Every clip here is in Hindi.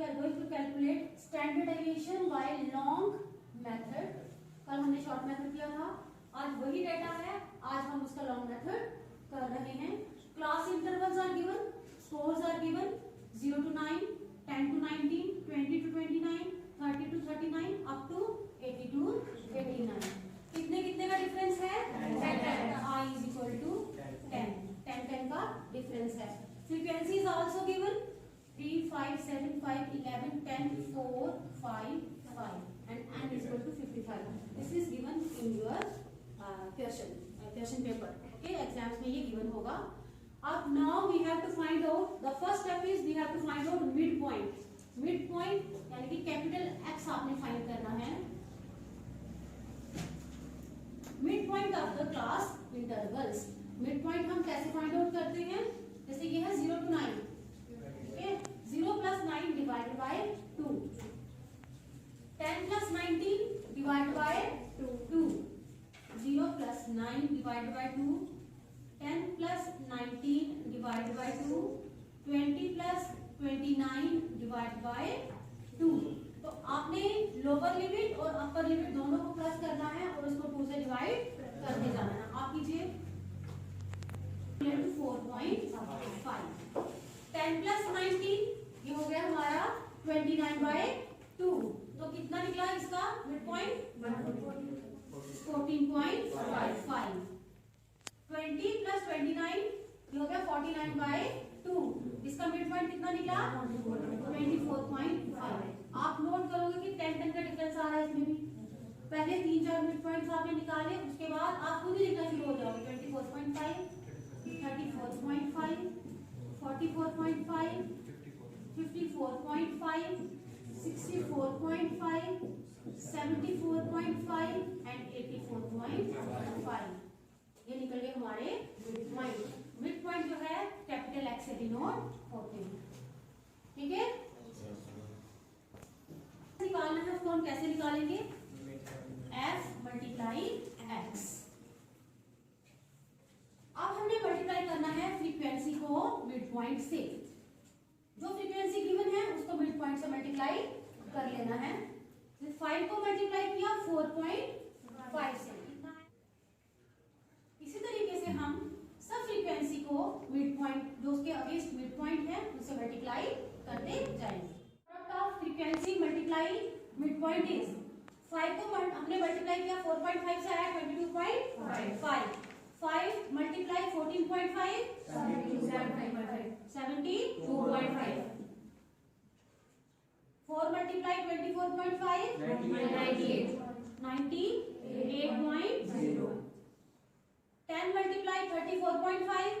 we are going to calculate standard deviation by long method. कल हमने शॉर्ट मेथड किया था, आज वही डेटा है, आज हम उसका लॉन्ग मेथड कर रहे हैं. Class intervals are given, scores are given 0 to 9, 10 to 19, 20 to 29, 30 to 39 up to 80 to 89. कितने कितने का डिफरेंस है? 10. I is equal to 10. 10 का डिफरेंस है. Frequency is also given 3, 5, 7, 5, 11, 10, 4, 5, 5 and n is equal to 55. This is given in your question paper. Okay, exams में ये given होगा. अब now we have to find out, the first step is we have to find out midpoint. Midpoint यानी कि कैपिटल X आपने फाइंड करना है. Midpoint of the class intervals. Midpoint हम कैसे फाइंड आउट करते हैं? जैसे ये है 0 to 9. Okay, 0 plus 9 divided by 2. 10 plus 19 divided by 2. 0 plus 9 divided by 2. 10 plus 19 divided by 2. 20 plus 29 divided by 2. तो आपने लोअर लिमिट और अपर लिमिट दोनों को प्लस करना है और उसको 2 से डिवाइड करते जाना है. आप कीजिए 4.5. 10 plus 19 ये हो गया हमारा 29/2. तो कितना निकला इसका मिड पॉइंट? 14.55. 20 plus 29 ये हो गया 49/2. इसका मिड पॉइंट कितना निकला? 24.5. आप नोट करोगे कि 10 का डिफरेंस आ रहा है इसमें भी. पहले 3-4 मिड पॉइंट्स आपने निकाले, उसके बाद आप खुद ही लिखना शुरू हो जाओगे. 24.5, 34.5, 44.5, 54.5, 64.5, 74.5 and 84.5. ये निकल गए हमारे मिड पॉइंट. मिड पॉइंट जो है कैपिटल एक्स से डिनोट होते हैं. ठीक है, निकालना है उसको हम कैसे निकालेंगे? f multiply x. अब हमने मल्टीप्लाई करना है फ्रीक्वेंसी को मिड पॉइंट से. जो फ्रीक्वेंसी गिवन है उसको मिड पॉइंट से मल्टीप्लाई कर लेना है. 5 को मल्टीप्लाई किया 4.5 से. इसी तरीके से हम सब फ्रीक्वेंसी को मिड पॉइंट जो उसके अगेंस्ट मिड पॉइंट है उससे मल्टीप्लाई करते जाएंगे. Product of frequency multiply mid point is 5 को हमने मल्टीप्लाई किया 4.5 से आया 22.5. 5 मल्टीप्लाई 14.5 72.5. 4 मल्टीप्लाई 24.5 98.0. 10 मल्टीप्लाई 34.5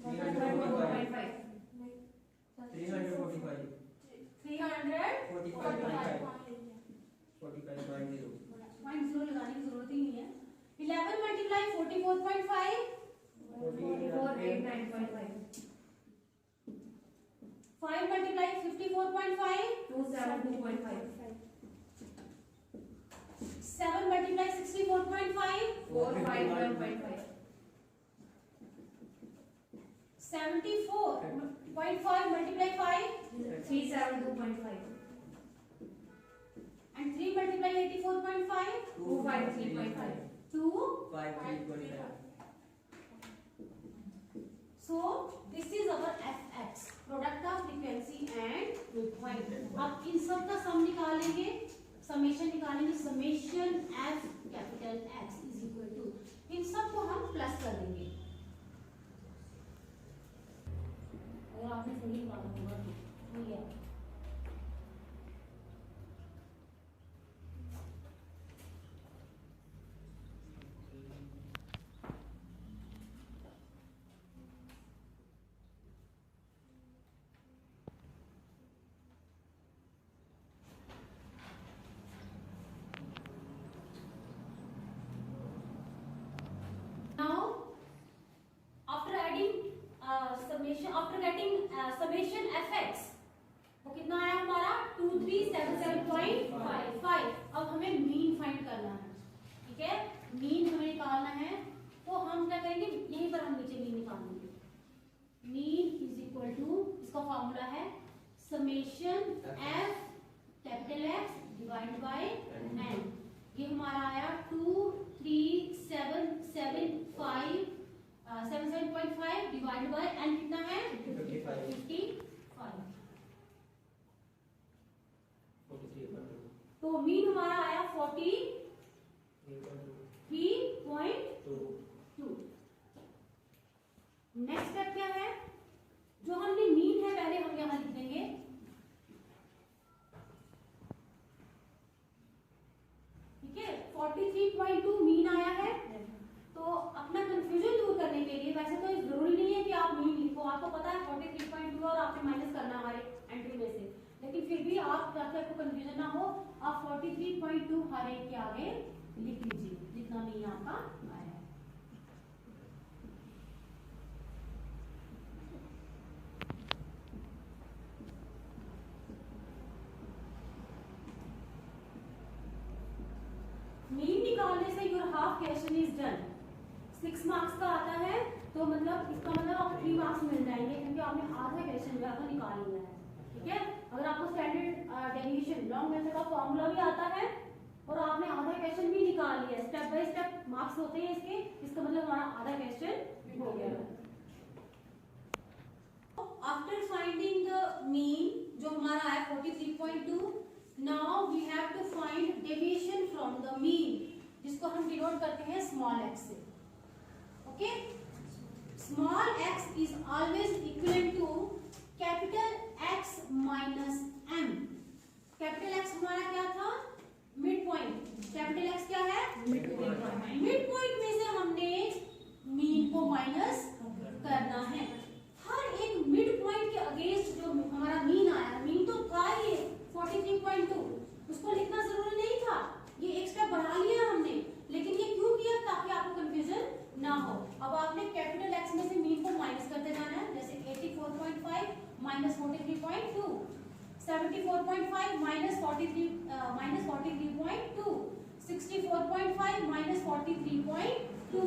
345. 345.0 लगाने की जरूरत ही नहीं है. 11 multiply 44.5 489.5. 5 multiply 54.5 272.5. 7 multiply 64.5 451.5. 74.5 multiply 5 372.5. and 3 multiply 84.5 253.5. 253.5. So this is our fx, product of frequency and midpoint. अब इन सब का सम निकालेंगे, समेशन निकालेंगे. Summation f capital X is equal to, इन सब को हम प्लस कर देंगे. अगर आपने सही निकाला होगा तो ये summation after getting summation fx वो कितना आया हमारा 2377.55. अब हमें मीन फाइंड करना है. ठीक है, मीन हमें निकालना है. तो हम क्या करेंगे, यहीं पर हम नीचे मीन निकालेंगे. मीन इज इक्वल टू, इसका फॉर्मूला है summation F capital X divide by N. ये हमारा आया 77.5 डिवाइड बाय एन कितना है 55। तो मीन हमारा आया 43.2। नेक्स्ट स्टेप क्या है, जो हमने मीन है पहले हम यहां लिख देंगे। ठीक है, 43.2 मीन आया है। तो अपना कंफ्यूजन दूर करने के लिए, वैसे तो जरूरी नहीं है कि आप मीन लिखो, आपको पता है 43.2 और आपने माइनस करना हमारे एंट्री में से, लेकिन फिर भी आप ताकि आपको कंफ्यूजन ना हो, आप 43.2 हर एक के आगे लिख लीजिए जितना मीन आपका आया है। मीन निकालने से your half question is done. 6 marks का आता है, तो मतलब इसका मतलब आपको 3 मार्क्स मिल जाएंगे, क्योंकि आपने आधा क्वेश्चन जो है वो निकाल लिया है। ठीक है, अगर आपको स्टैंडर्ड डेविएशन लॉन्ग मेथड का फॉर्मूला भी आता है और आपने आधा क्वेश्चन भी निकाल लिया, स्टेप बाय स्टेप मार्क्स होते हैं इसके, इसका मतलब हमारा आधा क्वेश्चन हो गया है। आफ्टर फाइंडिंग द मीन जो हमारा है 43.2, now we have to find deviation from the mean, जिसको हम डिनोट करते हैं स्मॉल एक्स से। Okay, small X is always equivalent to capital X minus M. Capital X हमारा क्या था, मिड पॉइंट। कैपिटल एक्स क्या है, मिड पॉइंट में से हमने मीन को माइनस करना है। हर एक मिड पॉइंट के अगेंस्ट जो हमारा मीन आया, मीन तो था ये 43.2, उसको लिखना जरूरी नहीं था, ये एक स्टेप बढ़ा लिया हमने, लेकिन ये क्यों किया, ताकि आपको कंफ्यूजन ना हो। अब आपने कैपिटल एक्स में से मीन को माइनस करते जाना है, जैसे 84.5 माइनस 43.2, 74.5 माइनस 43.2, 64.5 माइनस 43.2।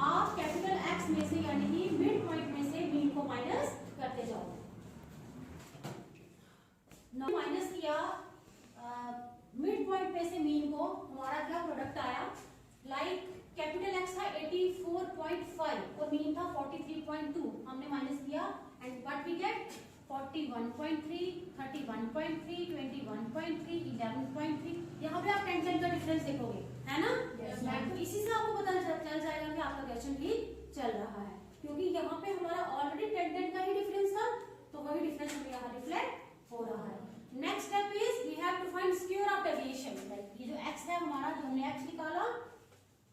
आप कैपिटल एक्स में से यानी कि मिड पॉइंट में से मीन को माइनस करते जाओ। माइनस किया मिड पॉइंट पे से मीन को, हमारा क्या प्रोडक्ट आया, लाइक कैपिटल एक्स था 84.5 और मीन था 43.2, हमने माइनस किया एंड व्हाट वी गेट 41.3, 31.3, 21.3, 11.3। यहाँ पे आप 10 का डिफरेंस देखोगे, है ना? तो इसी से आपको पता चल जाएगा कि आपका क्वेश्चन ठीक चल रहा है, क्योंकि यहाँ पे हमारा ऑलरेडी 10 का ही डिफरेंस था, तो वही डिफरेंस हमें यहाँ रिफ्लेक्ट हो रहा है। Next step is we have to find square of deviation. ये जो x है हमारा, जो हमने x निकाला,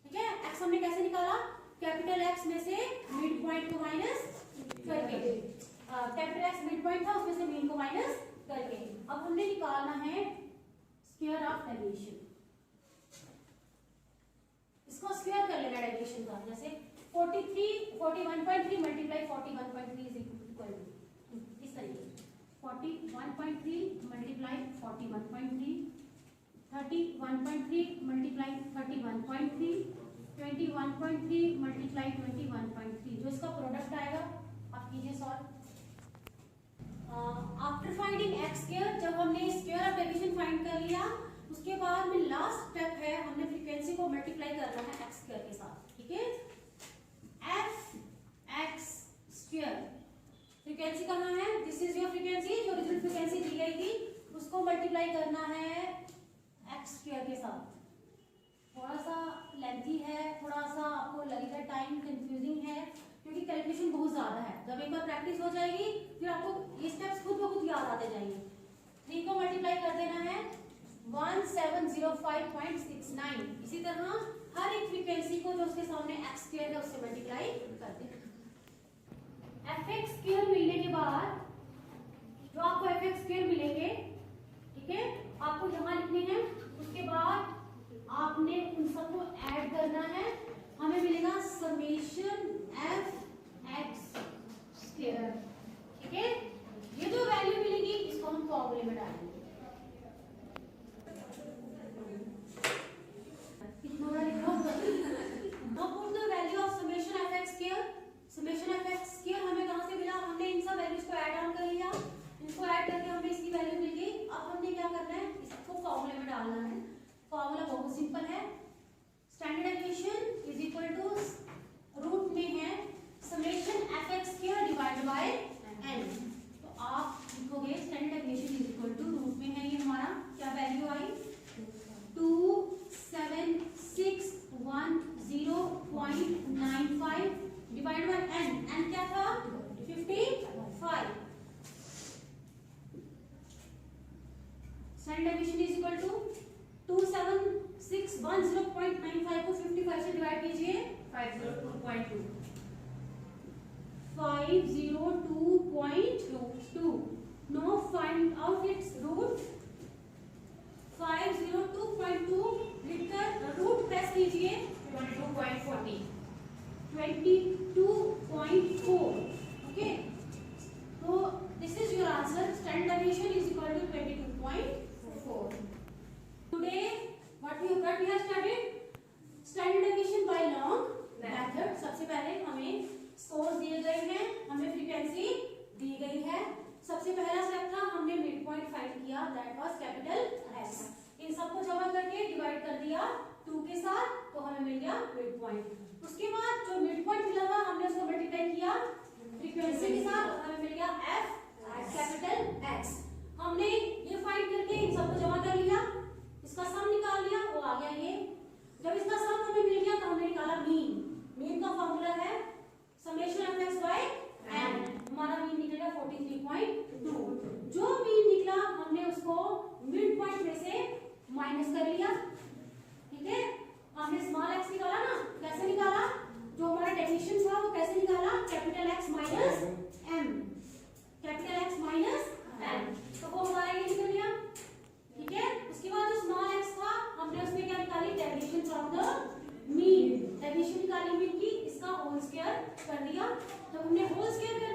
ठीक है, x हमने कैसे निकाला, कैपिटल x में से मिड पॉइंट को माइनस करके, कैपिटल x मिड पॉइंट था उसमें से मीन को माइनस करके। अब हमने निकालना है स्क्वायर ऑफ डेविएशन, इसको स्क्वायर कर लेना डेविएशन का, जैसे 41.3 मल्टीप्लाई 41.3 इज इक्वल टू, इस तरीके 41.3 मल्टीप्लाई 41.3, 31.3 मल्टीप्लाई 31.3, 21.3 मल्टीप्लाई 21.3, जो इसका प्रोडक्ट आएगा आप कीजिए solve. After finding x square, जब हमने स्क्वायर ऑफ डेविएशन फाइंड कर लिया, उसके बाद में लास्ट स्टेप है हमने फ्रीक्वेंसी को मल्टीप्लाई करना है एक्स स्क्वायर के साथ। ठीक है, एफ एक्स स्क्वायर, फ्रीक्वेंसी कहाँ है, दिस इज योर फ्रीक्वेंसी, जो ओरिजिनल फ्रीक्वेंसी दी गई थी उसको मल्टीप्लाई करना है एक्स स्क्वायर के साथ। थोड़ा सा लेंथी है, थोड़ा सा आपको लगेगा टाइम कंफ्यूजिंग है, क्योंकि कैलकुलेशन बहुत ज्यादा है। जब एक बार प्रैक्टिस हो जाएगी फिर आपको ये स्टेप्स खुद ब खुद याद आते जाएंगे। 3 को मल्टीप्लाई कर देना है 1705.69। इसी तरह हर एक फ्रीक्वेंसी को जो उसके सामने एक्स स्क्वायर है उससे मल्टीप्लाई कर देना। एफ एक्स स्क्वायर मिलने के बाद जो आपको एफ एक्स स्क्वायर मिलेंगे, ठीक है, आपको यहाँ लिखने हैं, उसके बाद आपने उन सबको ऐड करना है, हमें मिलेगा समेशन एफ एक्स स्क्वायर। ठीक है, ये जो वैल्यू मिलेगी इसको हम फॉर्मूले में डालेंगे। समेशन एफ एक्स स्क्वायर हमें कहाँ से मिला, हमने इन सब वैल्यूज को ऐड ऑन कर लिया, इनको ऐड करके हमने फॉर्मूला बहुत सिंपल है, standard deviation is equal to root में है summation f(x²) divide by n। तो आप लिखोगे standard deviation is equal to root में है, ये हमारा क्या वैल्यू आई 27610.95 डिवाइड बाय n। n क्या था 55। Standard deviation is equal to 27610.95 को 55 से डिवाइड कीजिए 502.2। 502.2। Now find out it's root. 502.2 लिखकर रूट प्रेस कीजिए 22.40। 22.4। ओके, तो this is your answer. Standard deviation is equal to 22.4। Today, what we have studied standard deviation by long method। सबसे पहले हमें स्कोर दिए गए हैं, हमें फ्रीक्वेंसी दी गई है। सबसे पहला स्टेप था हमने मिड पॉइंट फाइंड किया, दैट वाज कैपिटल S। इन सबको जमा करके डिवाइड कर दिया 2 के साथ, तो हमें मिल गया मिड पॉइंट। उसके बाद जो मिड पॉइंट मिला था हमने उसको मल्टीप्लाई किया फ्रीक्वेंसी के साथ, हमें मिल गया F कैपिटल X। हमने ये फाइंड करके इन सबको जमा कर लिया, इसका सम निकाल लिया, वो आ गया ये। जब इसका सम हमें मिल गया तो हमने निकाला मीन। मीन का फॉर्मूला है समेशन f(x) बाय n। हमारा मीन निकलेगा 43.2। जो मीन निकला हमने उसको मिड पॉइंट में से माइनस कर लिया, ठीक है। हमने स्मॉल x निकाला ना, कैसे निकाला, जो हमारा डेफिनेशन था वो कैसे निकाला, capital X minus m, capital X minus m। तो वो हमारा ये निकल गया, ठीक है। उसके बाद जो स्मॉल x था हमने उसमें क्या निकाली, deviation from the mean. Deviation निकाली मीन की, इसका होल स्क्वायर कर दिया। जब हमने होल स्क्वायर कर